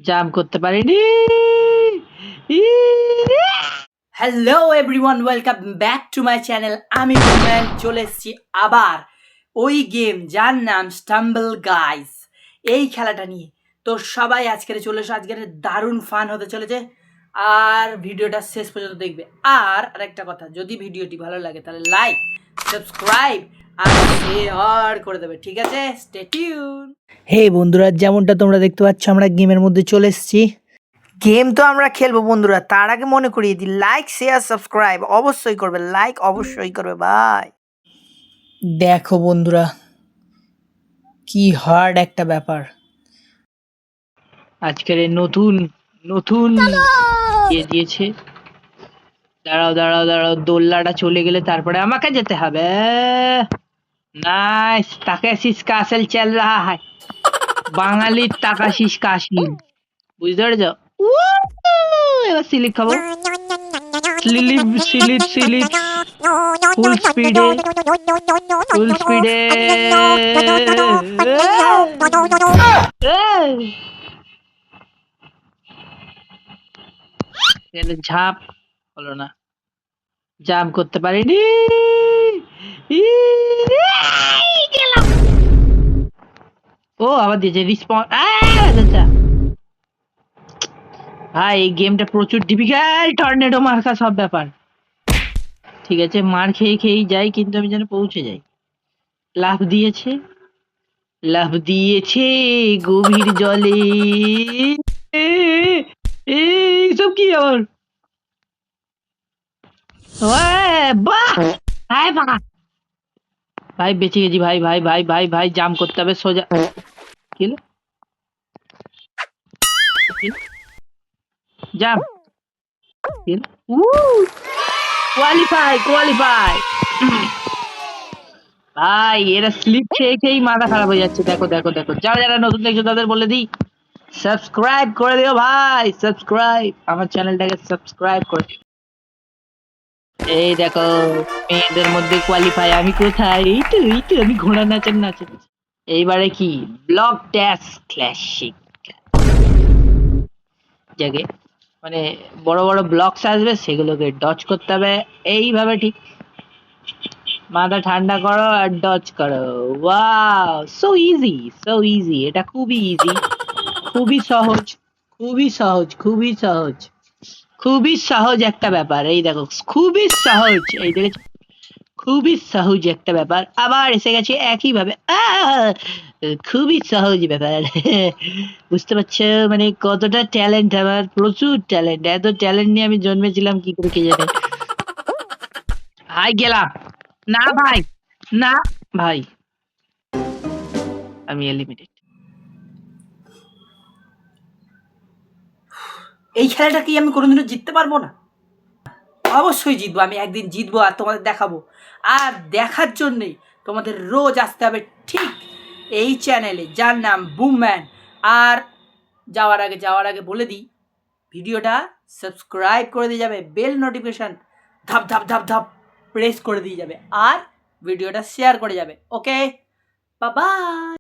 জাম করতে পারিনি। Hello everyone, welcome back to my channel. আমি বুমম্যান চলে এসেছি আবার ওই গেম যার নাম স্টাম্বল গাইস, এই খেলাটা নিয়ে। তো সবাই আজকের চলে এসো, আজকের দারুণ ফান হতে চলেছে আর ভিডিওটা শেষ পর্যন্ত দেখবে। আর আরেকটা কথা, যদি ভিডিওটি ভালো লাগে তাহলে লাইক, সাবস্ক্রাইব আর শেয়ার করে দেবে, ঠিক আছে? Stay tune. হে বন্ধুরা, যেমনটা তোমরা দেখতে পাচ্ছ আমরা গেমের মধ্যে চলে এসেছি। গেম তো আমরা খেলবো বন্ধুরা, তার আগে মনে করিয়ে দিই লাইক শেয়ার সাবস্ক্রাইব অবশ্যই করবে, লাইক অবশ্যই করবে ভাই। দেখো বন্ধুরা, কি হার্ড একটা ব্যাপার। আজকের এই নতুন নতুন ইয়ে দিয়েছে। দাঁড়াও দাঁড়াও দাঁড়াও, দোল্লাটা চলে গেলে তারপরে আমাকে যেতে হবে। নাইস, তাকাশিস কাসেল চল রাহা হ্যায়, বাঙালির তাকাশিস কাশিল, বুঝতে পেরেছো? এবার স্লিপ খাবো, স্লিপ স্লিপ স্লিপ, ফুল স্পিডে ফুল স্পিডে। ঝাঁপ হলো না, জাম করতে পারিনি। গেলাম। ও আবার দিয়েছে রিসপন্স। আচ্ছা ভাই, এই গেমটা প্রচুর ডিফিকাল্ট, টর্নেডো মার্কা সব ব্যাপার। ঠিক আছে, মার খেয়ে খেয়েই যাই, কিন্তু আমি যেন পৌঁছে যাই। লাফ দিয়েছে, লাফ দিয়েছে গভীর জলে। এইসব কি আবার? বাহ, ভাই বাবা, ভাই বেঁচে গেছি, ভাই ভাই ভাই ভাই ভাই, জাম করতে হবে সোজা। কি হলো? জাম কোয়ালিফাই কোয়ালিফাই। ভাই এরা স্লিপ খেয়ে খেয়েই মাথা খারাপ হয়ে যাচ্ছে। দেখো দেখো দেখো, যারা যারা নতুন দেখছো তাদের বলে দিই, সাবস্ক্রাইব করে দিও ভাই, সাবস্ক্রাইব, আমার চ্যানেলটাকে সাবস্ক্রাইব করে দিও। এই দেখো, মেয়েদের মধ্যে কোয়ালিফাই, আমি কোথায়? এই তো আমি ঘোড়া নাচের নাচে। এইবারে কি ব্লক ড্যাশ ক্লাসিক জাগে, মানে বড় বড় ব্লকস আসবে, সেগুলোকে ডচ করতে হবে এইভাবে। ঠিক, মাথা ঠান্ডা করো আর ডচ করো। Wow, so easy, so easy, এটা খুবই ইজি, খুবই সহজ, খুবই সহজ, খুবই সহজ, খুবই সহজ একটা ব্যাপার। এই দেখো, খুবই সহজ, এই দেখেছো, খুবই সহজ একটা ব্যাপার। আবার এসে গেছে একই ভাবে। খুবই সহজ ব্যাপার। বুঝতে পারছো মানে কতটা ট্যালেন্ট আমার? প্রচুর ট্যালেন্ট, এত ট্যালেন্ট নিয়ে আমি জন্মেছিলাম কি করে কে জানে। হাই গেলাম। না ভাই, না ভাই, আমি এলিমিনেট। এই খেলাটা কি আমি কোনোদিনও জিততে পারবো না? অবশ্যই জিতবো, আমি একদিন জিতবো আর তোমাদের দেখাবো। আর দেখার জন্যই তোমাদের রোজ আসতে হবে ঠিক এই চ্যানেলে যার নাম বুমম্যান। আর যাওয়ার আগে বলে দিই, ভিডিওটা সাবস্ক্রাইব করে দিয়ে যাবে, বেল নোটিফিকেশান ধাপ ধাপ ধাপ ধাপ প্রেস করে দিয়ে যাবে, আর ভিডিওটা শেয়ার করে যাবে। ওকে, বাই বাই।